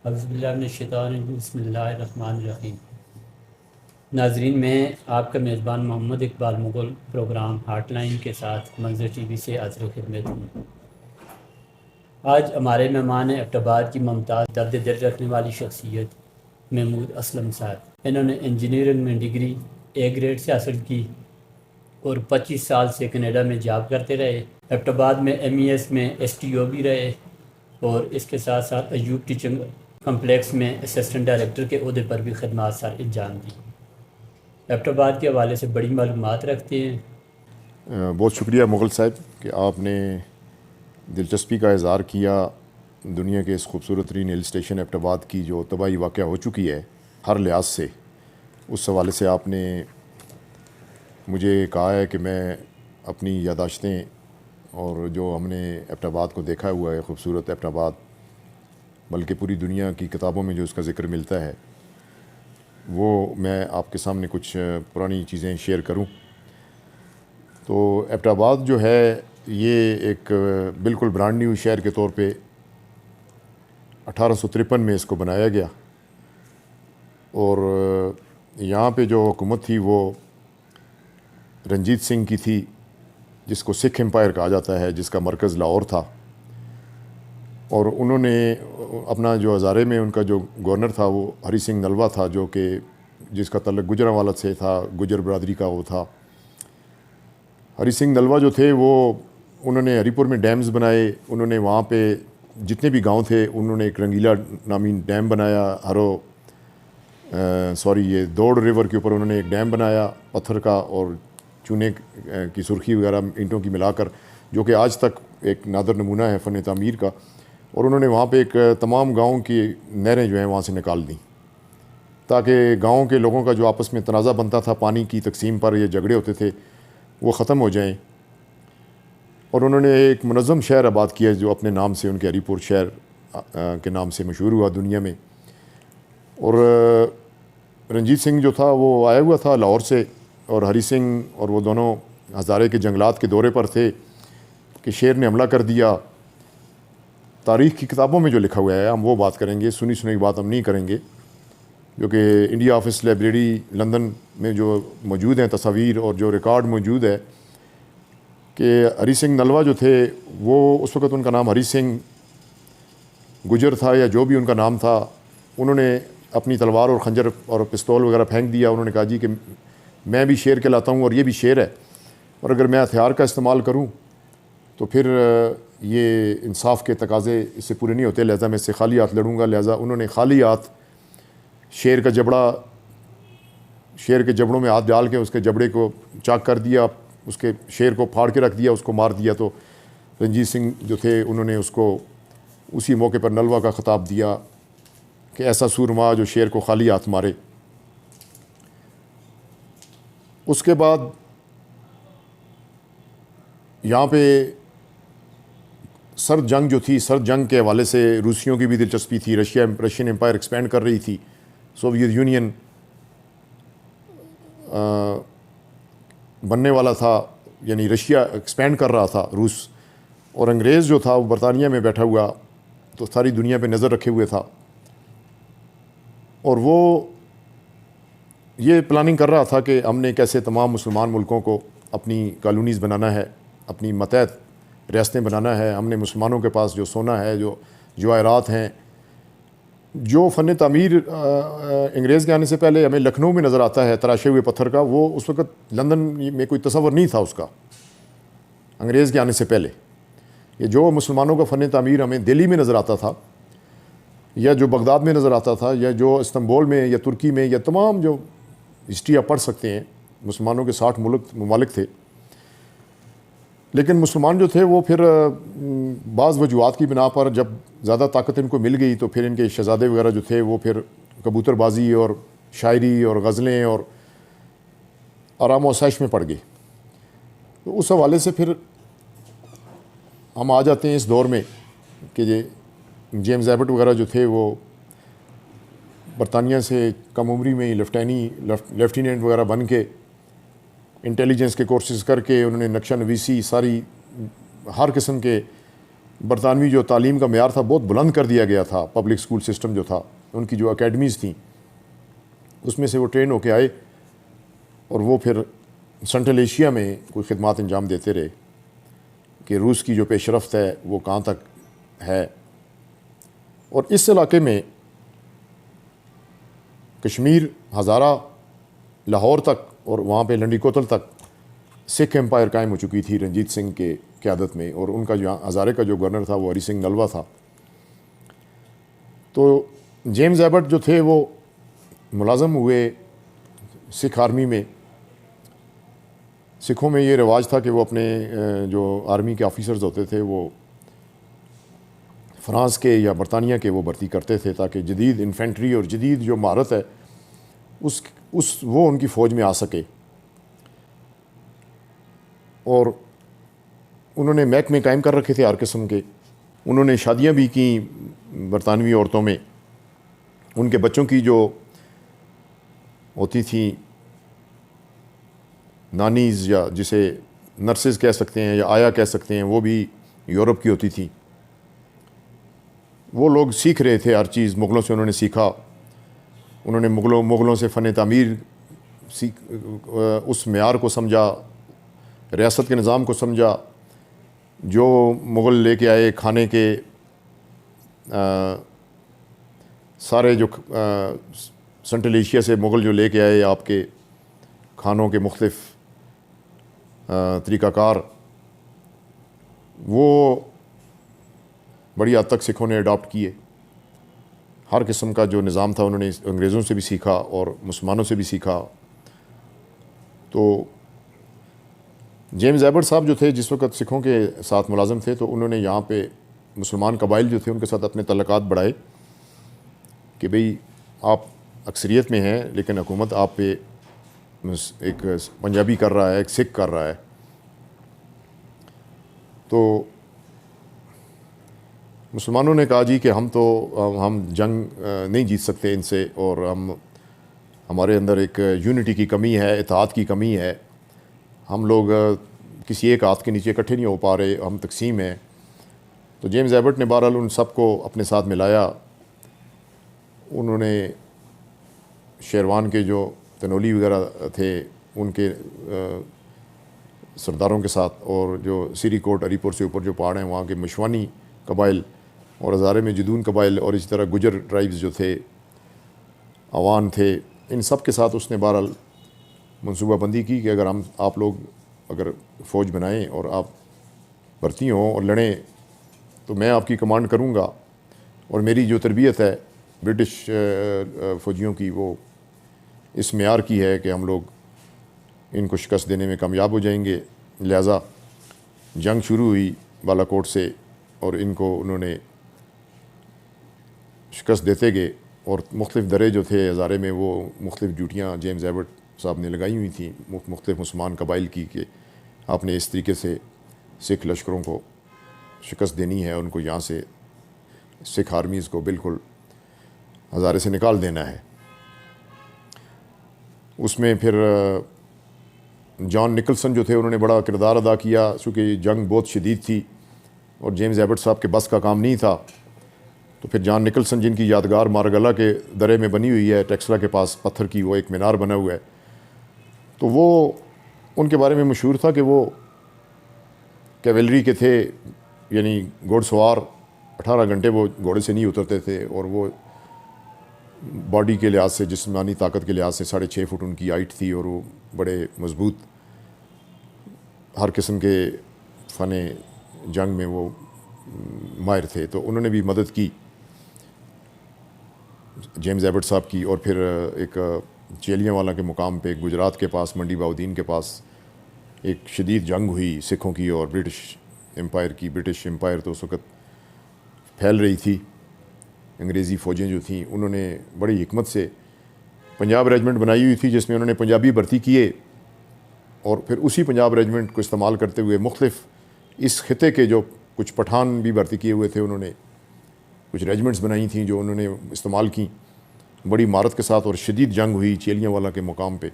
اعوذ باللہ من الشیطان الرجیم، بسم اللہ الرحمن الرحیم۔ ناظرین، میں آپ کا میزبان Muhammad Iqbal Mughal programme heart line کے ساتھ منظر ٹی وی سے حاضر خدمت ہوں۔ آج ہمارے مہمان ہیں ایبٹ آباد کی ممتاز درد دل رکھنے والی شخصیت محمود اسلم صاحب۔ انہوں نے انجینئرنگ میں ڈگری اے گریڈ سے حاصل کی اور 25 سال سے کینیڈا میں جاب کرتے رہے۔ ایبٹ آباد میں MES میں STO بھی رہے اور اس کے ساتھ ساتھ ایوب ٹیچنگ کمپلیکس میں اسسٹنٹ ڈائریکٹر کے عہدے پر بھی خدمات سر انجام دی۔ ایبٹ آباد کے حوالے سے بڑی معلومات رکھتے ہیں۔ بہت شکریہ مغل صاحب کہ آپ نے دلچسپی کا اظہار کیا دنیا کے اس خوبصورت ترین ہل اسٹیشن ایبٹ آباد کی جو تباہی واقع ہو چکی ہے ہر لحاظ سے، اس حوالے سے آپ نے مجھے کہا ہے کہ میں اپنی یادداشتیں اور جو ہم نے ایبٹ آباد کو دیکھا ہوا ہے خوبصورت ایبٹ آباد، بلکہ پوری دنیا کی کتابوں میں جو اس کا ذکر ملتا ہے، وہ میں آپ کے سامنے کچھ پرانی چیزیں شیئر کروں۔ تو ایبٹ آباد جو ہے یہ ایک بالکل برانڈ نیو شہر کے طور پہ 1853 میں اس کو بنایا گیا، اور یہاں پہ جو حکومت تھی وہ رنجیت سنگھ کی تھی، جس کو سکھ امپائر کہا جاتا ہے، جس کا مرکز لاہور تھا۔ اور انہوں نے اپنا جو ہزارے میں ان کا جو گورنر تھا وہ ہری سنگھ نلوا تھا، جو کہ جس کا تعلق گجرانوالہ سے تھا، گجر برادری کا وہ تھا۔ ہری سنگھ نلوا جو تھے وہ انہوں نے ہری پور میں ڈیمز بنائے، انہوں نے وہاں پہ جتنے بھی گاؤں تھے انہوں نے ایک رنگیلا نامی ڈیم بنایا، یہ دوڑ ریور کے اوپر انہوں نے ایک ڈیم بنایا پتھر کا اور چونے کی سرخی وغیرہ اینٹوں کی ملا کر، جو کہ آج تک ایک نادر نمونہ ہے فن تعمیر کا۔ اور انہوں نے وہاں پہ ایک تمام گاؤں کی نہریں جو ہیں وہاں سے نکال دیں، تاکہ گاؤں کے لوگوں کا جو آپس میں تنازع بنتا تھا پانی کی تقسیم پر، یہ جھگڑے ہوتے تھے، وہ ختم ہو جائیں۔ اور انہوں نے ایک منظم شہر آباد کیا جو اپنے نام سے، ان کے ہری پور شہر کے نام سے مشہور ہوا دنیا میں۔ اور رنجیت سنگھ جو تھا وہ آیا ہوا تھا لاہور سے، اور ہری سنگھ اور وہ دونوں ہزارے کے جنگلات کے دورے پر تھے کہ شیر نے حملہ کر دیا۔ تاریخ کی کتابوں میں جو لکھا ہوا ہے ہم وہ بات کریں گے، سنی کی بات ہم نہیں کریں گے، جو کہ انڈیا آفس لائبریری لندن میں جو موجود ہیں تصاویر اور جو ریکارڈ موجود ہے، کہ ہری سنگھ نلوا جو تھے وہ اس وقت ان کا نام ہری سنگھ گجر تھا یا جو بھی ان کا نام تھا، انہوں نے اپنی تلوار اور خنجر اور پستول وغیرہ پھینک دیا۔ انہوں نے کہا جی کہ میں بھی شیر کہلاتا ہوں اور یہ بھی شیر ہے، اور اگر میں ہتھیار کا استعمال کروں تو پھر یہ انصاف کے تقاضے اس سے پورے نہیں ہوتے، لہٰذا میں اس سے خالی ہاتھ لڑوں گا۔ لہٰذا انہوں نے خالی ہاتھ شیر کے جبڑوں میں ہاتھ ڈال کے اس کے جبڑے کو چاک کر دیا، اس کے شیر کو پھاڑ کے رکھ دیا، اس کو مار دیا۔ تو رنجیت سنگھ جو تھے انہوں نے اس کو اسی موقع پر نلوا کا خطاب دیا کہ ایسا سورما جو شیر کو خالی ہاتھ مارے۔ اس کے بعد یہاں پہ سرد جنگ جو تھی، سرد جنگ کے حوالے سے روسیوں کی بھی دلچسپی تھی، رشین امپائر ایکسپینڈ کر رہی تھی، سوویت یونین بننے والا تھا، یعنی رشیا ایکسپینڈ کر رہا تھا روس، اور انگریز جو تھا وہ برطانیہ میں بیٹھا ہوا تو ساری دنیا پہ نظر رکھے ہوئے تھا، اور وہ یہ پلاننگ کر رہا تھا کہ ہم نے کیسے تمام مسلمان ملکوں کو اپنی کالونیز بنانا ہے، اپنی ماتحت ریاستیں بنانا ہے۔ ہم نے مسلمانوں کے پاس جو سونا ہے، جو جواہرات ہیں، جو فن تعمیر انگریز کے آنے سے پہلے ہمیں لکھنؤ میں نظر آتا ہے تراشے ہوئے پتھر کا، وہ اس وقت لندن میں کوئی تصور نہیں تھا اس کا انگریز کے آنے سے پہلے۔ یہ جو مسلمانوں کا فن تعمیر ہمیں دہلی میں نظر آتا تھا، یا جو بغداد میں نظر آتا تھا، یا جو استنبول میں یا ترکی میں، یا تمام جو ہسٹری آپ پڑھ سکتے ہیں، مسلمانوں کے 60 ممالک تھے۔ لیکن مسلمان جو تھے وہ پھر بعض وجوہات کی بنا پر جب زیادہ طاقت ان کو مل گئی تو پھر ان کے شہزادے وغیرہ جو تھے وہ پھر کبوتر بازی اور شاعری اور غزلیں اور آرام و آسائش میں پڑ گئے۔ تو اس حوالے سے پھر ہم آ جاتے ہیں اس دور میں کہ جیمز ایبٹ وغیرہ جو تھے وہ برطانیہ سے کم عمری میں ہی لیفٹیننٹ وغیرہ بن کے انٹیلیجنس کے کورسز کر کے انہوں نے نقشہ نویسی، ساری ہر قسم کے برطانوی جو تعلیم کا معیار تھا بہت بلند کر دیا گیا تھا. پبلک اسکول سسٹم جو تھا, ان کی جو اکیڈمیز تھیں اس میں سے وہ ٹرین ہو کے آئے اور وہ پھر سنٹرل ایشیا میں کوئی خدمات انجام دیتے رہے کہ روس کی جو پیش رفت ہے وہ کہاں تک ہے. اور اس علاقے میں کشمیر, ہزارہ, لاہور تک اور وہاں پہ لنڈی کوتل تک سکھ امپائر قائم ہو چکی تھی رنجیت سنگھ کے قیادت میں, اور ان کا جو ہزارے کا جو گورنر تھا وہ ہری سنگھ نلوا تھا. تو جیمز ایبٹ جو تھے وہ ملازم ہوئے سکھ آرمی میں. سکھوں میں یہ رواج تھا کہ وہ اپنے جو آرمی کے آفیسرز ہوتے تھے وہ فرانس کے یا برطانیہ کے وہ بھرتی کرتے تھے تاکہ جدید انفینٹری اور جدید جو مہارت ہے وہ ان کی فوج میں آ سکے. اور انہوں نے محکمے قائم کر رکھے تھے ہر قسم کے. انہوں نے شادیاں بھی کی برطانوی عورتوں میں. ان کے بچوں کی جو ہوتی تھیں نانیز, یا جسے نرسز کہہ سکتے ہیں یا آیا کہہ سکتے ہیں, وہ بھی یورپ کی ہوتی تھیں. وہ لوگ سیکھ رہے تھے ہر چیز, مغلوں سے انہوں نے سیکھا. انہوں نے مغلوں سے فن تعمیر اس معیار کو سمجھا, ریاست کے نظام کو سمجھا. جو مغل لے کے آئے کھانے کے سارے جو سنٹرل ایشیا سے مغل جو لے کے آئے آپ کے کھانوں کے مختلف طریقہ کار, وہ بڑی حد تک سکھوں نے اڈاپٹ کیے. ہر قسم کا جو نظام تھا انہوں نے انگریزوں سے بھی سیکھا اور مسلمانوں سے بھی سیکھا. تو جیمز ایبٹ صاحب جو تھے جس وقت سکھوں کے ساتھ ملازم تھے, تو انہوں نے یہاں پہ مسلمان قبائل جو تھے ان کے ساتھ اپنے تعلقات بڑھائے کہ بھئی آپ اکثریت میں ہیں لیکن حکومت آپ پہ ایک پنجابی کر رہا ہے, ایک سکھ کر رہا ہے. تو مسلمانوں نے کہا جی کہ ہم جنگ نہیں جیت سکتے ان سے, اور ہمارے اندر ایک یونٹی کی کمی ہے, اتحاد کی کمی ہے. ہم لوگ کسی ایک ہاتھ کے نیچے اکٹھے نہیں ہو پا رہے, ہم تقسیم ہیں. تو جیمز ایبٹ نے بہرحال ان سب کو اپنے ساتھ ملایا. انہوں نے شیروان کے جو تنولی وغیرہ تھے ان کے سرداروں کے ساتھ, اور جو سری کوٹ علی پور سے اوپر جو پہاڑ ہیں وہاں کے مشوانی قبائل, اور ہزارے میں جدون قبائل, اور اسی طرح گجر ٹرائبز جو تھے, عوان تھے, ان سب کے ساتھ اس نے بہرحال منصوبہ بندی کی کہ اگر آپ لوگ اگر فوج بنائیں اور آپ بھرتی ہوں اور لڑیں تو میں آپ کی کمانڈ کروں گا. اور میری جو تربیت ہے برٹش فوجیوں کی وہ اس معیار کی ہے کہ ہم لوگ ان کو شکست دینے میں کامیاب ہو جائیں گے. لہٰذا جنگ شروع ہوئی بالا کوٹ سے, اور ان کو انہوں نے شکست دیتے گئے. اور مختلف درے جو تھے ہزارے میں وہ مختلف ڈیوٹیاں جیمز ایبٹ صاحب نے لگائی ہوئی تھیں مختلف مسلمان قبائل کی کہ آپ نے اس طریقے سے سکھ لشکروں کو شکست دینی ہے, ان کو یہاں سے سکھ آرمیز کو بالکل ہزارے سے نکال دینا ہے. اس میں پھر جان نکلسن جو تھے انہوں نے بڑا کردار ادا کیا, چونکہ جنگ بہت شدید تھی اور جیمز ایبٹ صاحب کے بس کا کام نہیں تھا. تو پھر جان نکلسن جن کی یادگار مارگلا کے درے میں بنی ہوئی ہے, ٹیکسلا کے پاس پتھر کی وہ ایک مینار بنا ہوا ہے, تو وہ ان کے بارے میں مشہور تھا کہ وہ کیولری کے تھے, یعنی گھوڑ سوار. 18 گھنٹے وہ گھوڑے سے نہیں اترتے تھے, اور وہ باڈی کے لحاظ سے, جسمانی طاقت کے لحاظ سے 6.5 فٹ ان کی ہائٹ تھی, اور وہ بڑے مضبوط, ہر قسم کے فن جنگ میں وہ ماہر تھے. تو انہوں نے بھی مدد کی جیمز ایبٹ صاحب کی. اور پھر ایک چیلیاں والا کے مقام پہ گجرات کے پاس منڈی باؤدین کے پاس ایک شدید جنگ ہوئی سکھوں کی اور برٹش امپائر کی. برٹش امپائر تو اس وقت پھیل رہی تھی. انگریزی فوجیں جو تھیں انہوں نے بڑی حکمت سے پنجاب ریجمنٹ بنائی ہوئی تھی جس میں انہوں نے پنجابی بھرتی کیے, اور پھر اسی پنجاب ریجمنٹ کو استعمال کرتے ہوئے مختلف اس خطے کے جو کچھ پٹھان بھی بھرتی کیے ہوئے تھے, انہوں نے کچھ ریجمنٹس بنائی تھیں جو انہوں نے استعمال کیں بڑی مہارت کے ساتھ. اور شدید جنگ ہوئی چیلیاں والا کے مقام پہ,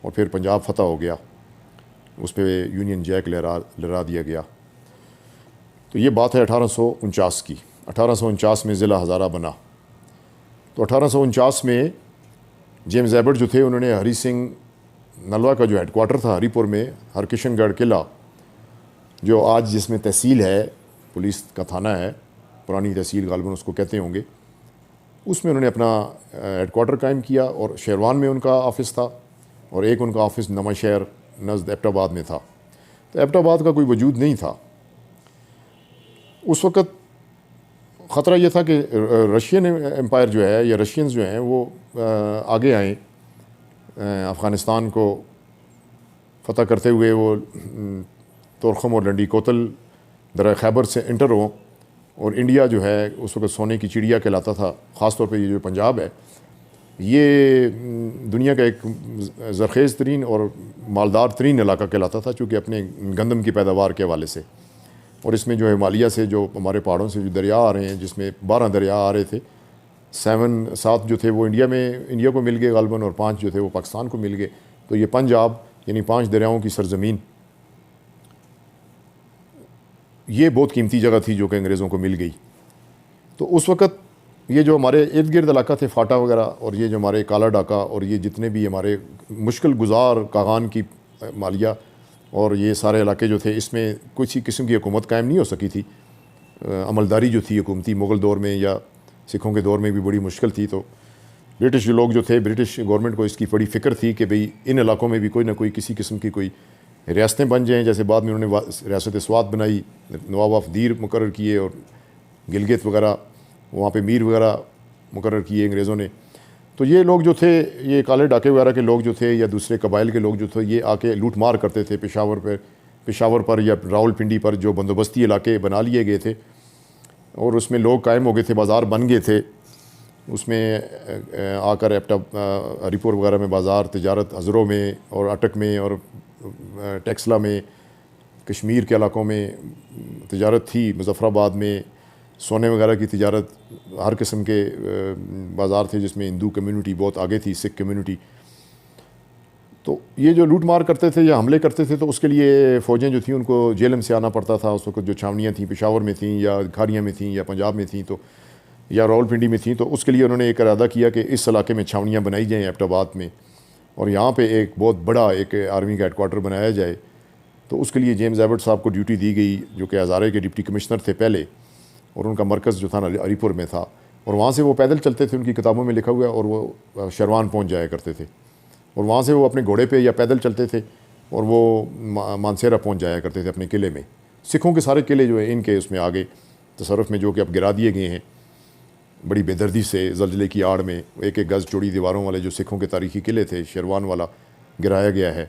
اور پھر پنجاب فتح ہو گیا, اس پہ یونین جیک لہرا دیا گیا. تو یہ بات ہے 1849 کی. 1849 میں ضلع ہزارہ بنا. تو 1849 میں جیمز ایبٹ جو تھے انہوں نے ہری سنگھ نلوا کا جو ہیڈ کوارٹر تھا ہری پور میں، ہرکشن گڑھ قلعہ جو آج جس میں تحصیل ہے، پولیس کا تھانہ ہے، پرانی تحصیل غالباً اس کو کہتے ہوں گے، اس میں انہوں نے اپنا ہیڈ کوارٹر قائم کیا. اور شیروان میں ان کا آفس تھا، اور ایک ان کا آفس نواں شہر نزد ایبٹ آباد میں تھا. تو ایبٹ آباد کا کوئی وجود نہیں تھا اس وقت. خطرہ یہ تھا کہ رشین امپائر جو ہے یا رشینز جو ہیں وہ آگے آئیں، افغانستان کو فتح کرتے ہوئے وہ تورخم اور لنڈی کوتل درہ خیبر سے انٹر ہوں، اور انڈیا جو ہے اس وقت سونے کی چڑیا کہلاتا تھا. خاص طور پہ یہ جو پنجاب ہے یہ دنیا کا ایک زرخیز ترین اور مالدار ترین علاقہ کہلاتا تھا، چونکہ اپنے گندم کی پیداوار کے حوالے سے. اور اس میں جو ہمالیہ سے جو ہمارے پہاڑوں سے جو دریا آ رہے ہیں، جس میں 12 دریا آ رہے تھے، 7 جو تھے وہ انڈیا کو مل گئے غالباً، اور 5 جو تھے وہ پاکستان کو مل گئے. تو یہ پنجاب یعنی 5 دریاؤں کی سرزمین یہ بہت قیمتی جگہ تھی جو کہ انگریزوں کو مل گئی. تو اس وقت یہ جو ہمارے ارد گرد علاقہ تھے، فاٹا وغیرہ، اور یہ جو ہمارے کالا ڈاکا اور یہ جتنے بھی ہمارے مشکل گزار کاغان کی مالیہ اور یہ سارے علاقے جو تھے، اس میں کسی قسم کی حکومت قائم نہیں ہو سکی تھی. عملداری جو تھی حکومتی مغل دور میں یا سکھوں کے دور میں بھی بڑی مشکل تھی. تو برٹش لوگ جو تھے، برٹش گورنمنٹ کو اس کی بڑی فکر تھی کہ بھئی ان علاقوں میں بھی کوئی نہ کوئی کسی قسم کی کوئی ریاستیں بن جائیں. جیسے بعد میں انہوں نے ریاست سوات بنائی، نواب آف دیر مقرر کیے، اور گلگت وغیرہ وہاں پہ میر وغیرہ مقرر کیے انگریزوں نے. تو یہ لوگ جو تھے، یہ کالے ڈاکے وغیرہ کے لوگ جو تھے یا دوسرے قبائل کے لوگ جو تھے، یہ آ کے لوٹ مار کرتے تھے پشاور پر یا راول پنڈی پر جو بندوبستی علاقے بنا لیے گئے تھے، اور اس میں لوگ قائم ہو گئے تھے، بازار بن گئے تھے. اس میں آ کر ہری پور وغیرہ میں بازار، تجارت ہزروں میں اور اٹک میں اور ٹیکسلا میں، کشمیر کے علاقوں میں تجارت تھی. مظفر آباد میں سونے وغیرہ کی تجارت، ہر قسم کے بازار تھے جس میں ہندو کمیونٹی بہت آگے تھی، سکھ کمیونٹی. تو یہ جو لوٹ مار کرتے تھے یا حملے کرتے تھے تو اس کے لیے فوجیں جو تھیں ان کو جیلم سے آنا پڑتا تھا. اس وقت جو چھاونیاں تھیں پشاور میں تھیں یا کھاریاں میں تھیں یا پنجاب میں تھیں تو یا راول پنڈی میں تھیں، تو اس کے لیے انہوں نے ایک ارادہ کیا کہ اس علاقے میں چھاونیاں بنائی جائیں ایبٹ آباد میں، اور یہاں پہ ایک بہت بڑا ایک آرمی کا ہیڈ کوارٹر بنایا جائے. تو اس کے لیے جیمز ایبٹ صاحب کو ڈیوٹی دی گئی، جو کہ ہزارے کے ڈپٹی کمشنر تھے پہلے، اور ان کا مرکز جو تھا نا ہری پور میں تھا. اور وہاں سے وہ پیدل چلتے تھے، ان کی کتابوں میں لکھا ہوا ہے، اور وہ شیروان پہنچ جایا کرتے تھے. اور وہاں سے وہ اپنے گھوڑے پہ یا پیدل چلتے تھے اور وہ مانسیرا پہنچ جایا کرتے تھے اپنے قلعے میں. سکھوں کے سارے قلعے جو ہیں ان کے اس میں آگے تصرف میں جو کہ اب گرا دیے گئے ہیں بڑی بے دردی سے زلزلے کی آڑ میں. 1 گز چوڑی دیواروں والے جو سکھوں کے تاریخی قلعے تھے، شیروان والا گرایا گیا ہے.